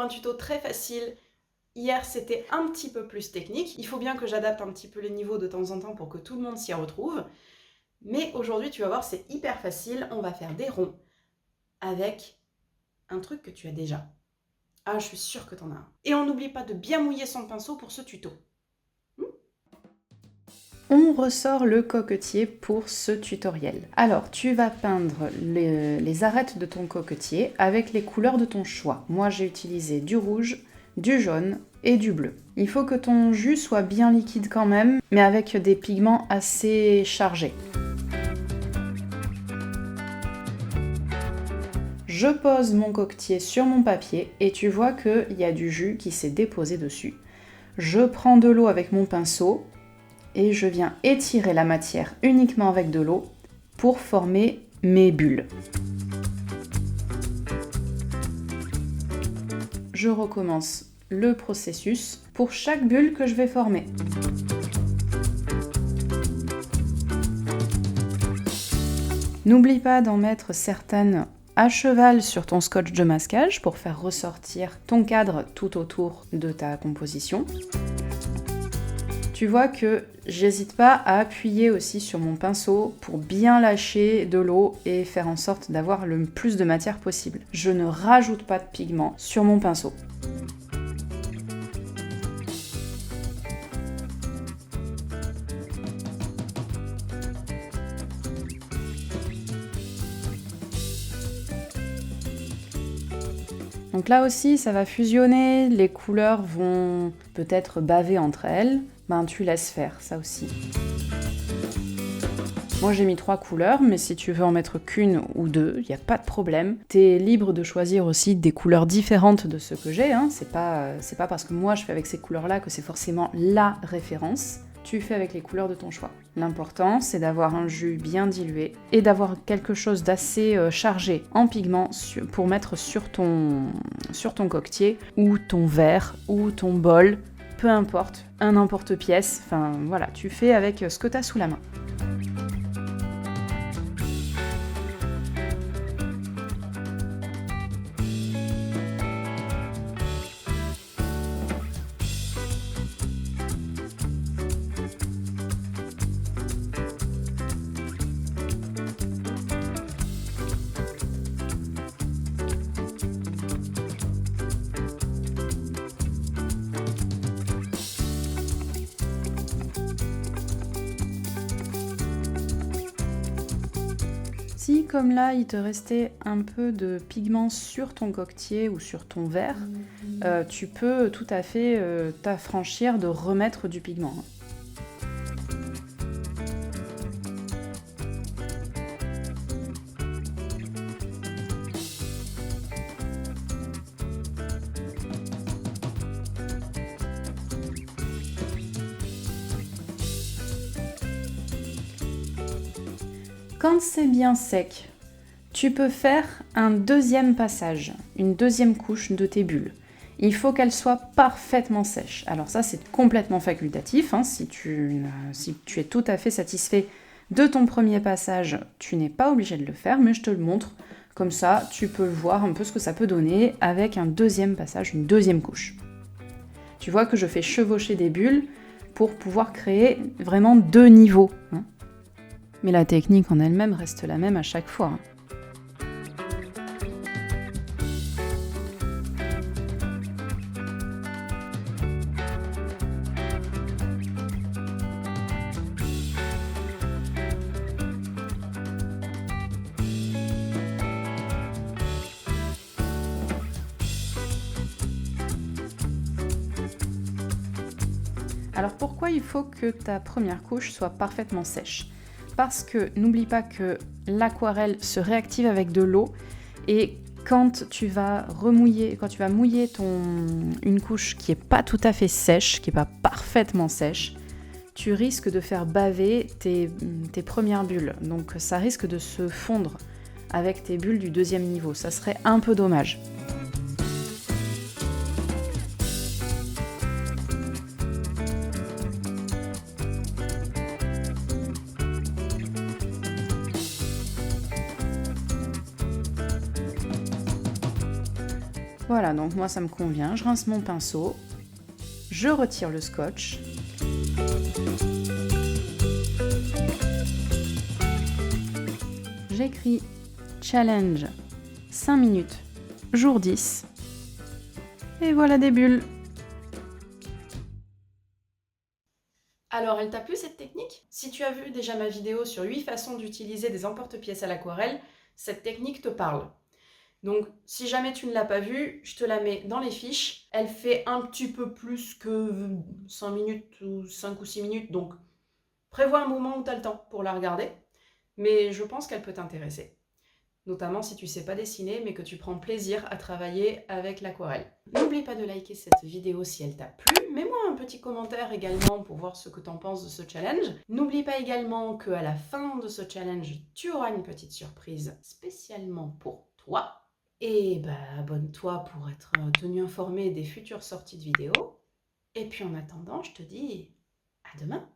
un tuto très facile. Hier, c'était un petit peu plus technique. Il faut bien que j'adapte un petit peu les niveaux de temps en temps pour que tout le monde s'y retrouve. Mais aujourd'hui, tu vas voir, c'est hyper facile. On va faire des ronds avec un truc que tu as déjà. Ah, je suis sûre que tu en as un. Et on n'oublie pas de bien mouiller son pinceau pour ce tuto. On ressort le coquetier pour ce tutoriel. Alors, tu vas peindre les arêtes de ton coquetier avec les couleurs de ton choix. Moi, j'ai utilisé du rouge, du jaune et du bleu. Il faut que ton jus soit bien liquide quand même, mais avec des pigments assez chargés. Je pose mon coquetier sur mon papier et tu vois qu'il y a du jus qui s'est déposé dessus. Je prends de l'eau avec mon pinceau et je viens étirer la matière uniquement avec de l'eau pour former mes bulles. Je recommence le processus pour chaque bulle que je vais former. N'oublie pas d'en mettre certaines à cheval sur ton scotch de masquage pour faire ressortir ton cadre tout autour de ta composition. Tu vois que j'hésite pas à appuyer aussi sur mon pinceau pour bien lâcher de l'eau et faire en sorte d'avoir le plus de matière possible. Je ne rajoute pas de pigment sur mon pinceau. Donc là aussi, ça va fusionner, les couleurs vont peut-être baver entre elles. Ben, tu laisses faire, ça aussi. Moi j'ai mis 3 couleurs, mais si tu veux en mettre qu'une ou deux, il n'y a pas de problème. T'es libre de choisir aussi des couleurs différentes de ce que j'ai, hein. C'est pas parce que moi je fais avec ces couleurs-là que c'est forcément la référence. Tu fais avec les couleurs de ton choix. L'important, c'est d'avoir un jus bien dilué et d'avoir quelque chose d'assez chargé en pigments pour mettre sur ton coquetier ou ton verre ou ton bol, peu importe, un emporte-pièce. Enfin voilà, tu fais avec ce que tu as sous la main. Si, comme là, il te restait un peu de pigment sur ton coquetier ou sur ton verre, tu peux tout à fait t'affranchir de remettre du pigment. Quand c'est bien sec, tu peux faire un deuxième passage, une deuxième couche de tes bulles. Il faut qu'elles soient parfaitement sèches. Alors ça, c'est complètement facultatif, hein. Si tu es tout à fait satisfait de ton premier passage, tu n'es pas obligé de le faire, mais je te le montre. Comme ça, tu peux voir un peu ce que ça peut donner avec un deuxième passage, une deuxième couche. Tu vois que je fais chevaucher des bulles pour pouvoir créer vraiment 2 niveaux, hein. Mais la technique en elle-même reste la même à chaque fois. Alors pourquoi il faut que ta première couche soit parfaitement sèche ? Parce que n'oublie pas que l'aquarelle se réactive avec de l'eau et quand tu vas mouiller une couche qui n'est pas tout à fait sèche, qui n'est pas parfaitement sèche, tu risques de faire baver tes premières bulles. Donc ça risque de se fondre avec tes bulles du deuxième niveau. Ça serait un peu dommage. Voilà, donc moi ça me convient. Je rince mon pinceau, je retire le scotch. J'écris challenge 5 minutes, jour 10. Et voilà des bulles. Alors, elle t'a plu cette technique? Si tu as vu déjà ma vidéo sur 8 façons d'utiliser des emporte-pièces à l'aquarelle, cette technique te parle. Donc, si jamais tu ne l'as pas vue, je te la mets dans les fiches. Elle fait un petit peu plus que 5 minutes ou 5 ou 6 minutes, donc prévois un moment où tu as le temps pour la regarder. Mais je pense qu'elle peut t'intéresser. Notamment si tu ne sais pas dessiner, mais que tu prends plaisir à travailler avec l'aquarelle. N'oublie pas de liker cette vidéo si elle t'a plu. Mets-moi un petit commentaire également pour voir ce que tu en penses de ce challenge. N'oublie pas également qu'à la fin de ce challenge, tu auras une petite surprise spécialement pour toi. Et abonne-toi pour être tenu informé des futures sorties de vidéos. Et puis en attendant, je te dis à demain.